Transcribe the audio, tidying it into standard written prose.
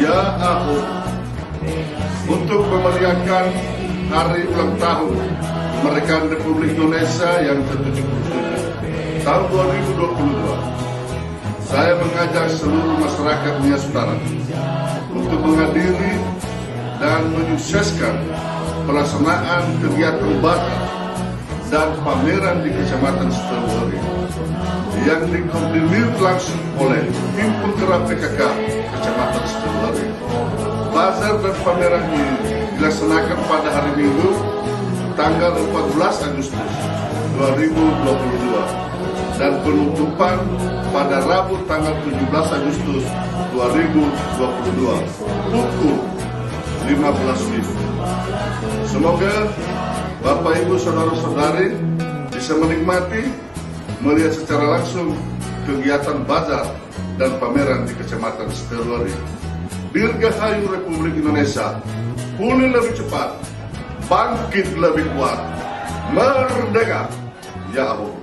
Ya Ahok, untuk memeriahkan hari ulang tahun kemerdekaan Republik Indonesia yang ke-77 tahun 2022, saya mengajak seluruh masyarakat Nias Utara untuk menghadiri dan menyukseskan pelaksanaan kegiatan bazar dan pameran di Kecamatan Sutelori yang dikoordinir langsung oleh Himpun Kerap PKK Kecamatan Sutelori. Bazar dan pameran ini dilaksanakan pada hari Minggu tanggal 14 Agustus 2022 dan penutupan pada Rabu tanggal 17 Agustus 2022 pukul 15 WIB. Semoga Bapak Ibu Saudara-saudari bisa menikmati melihat secara langsung kegiatan bazar dan pameran di Kecamatan Sutelori. Dirgahayu Republik Indonesia, pulih lebih cepat, bangkit lebih kuat, merdeka, ya Ahok.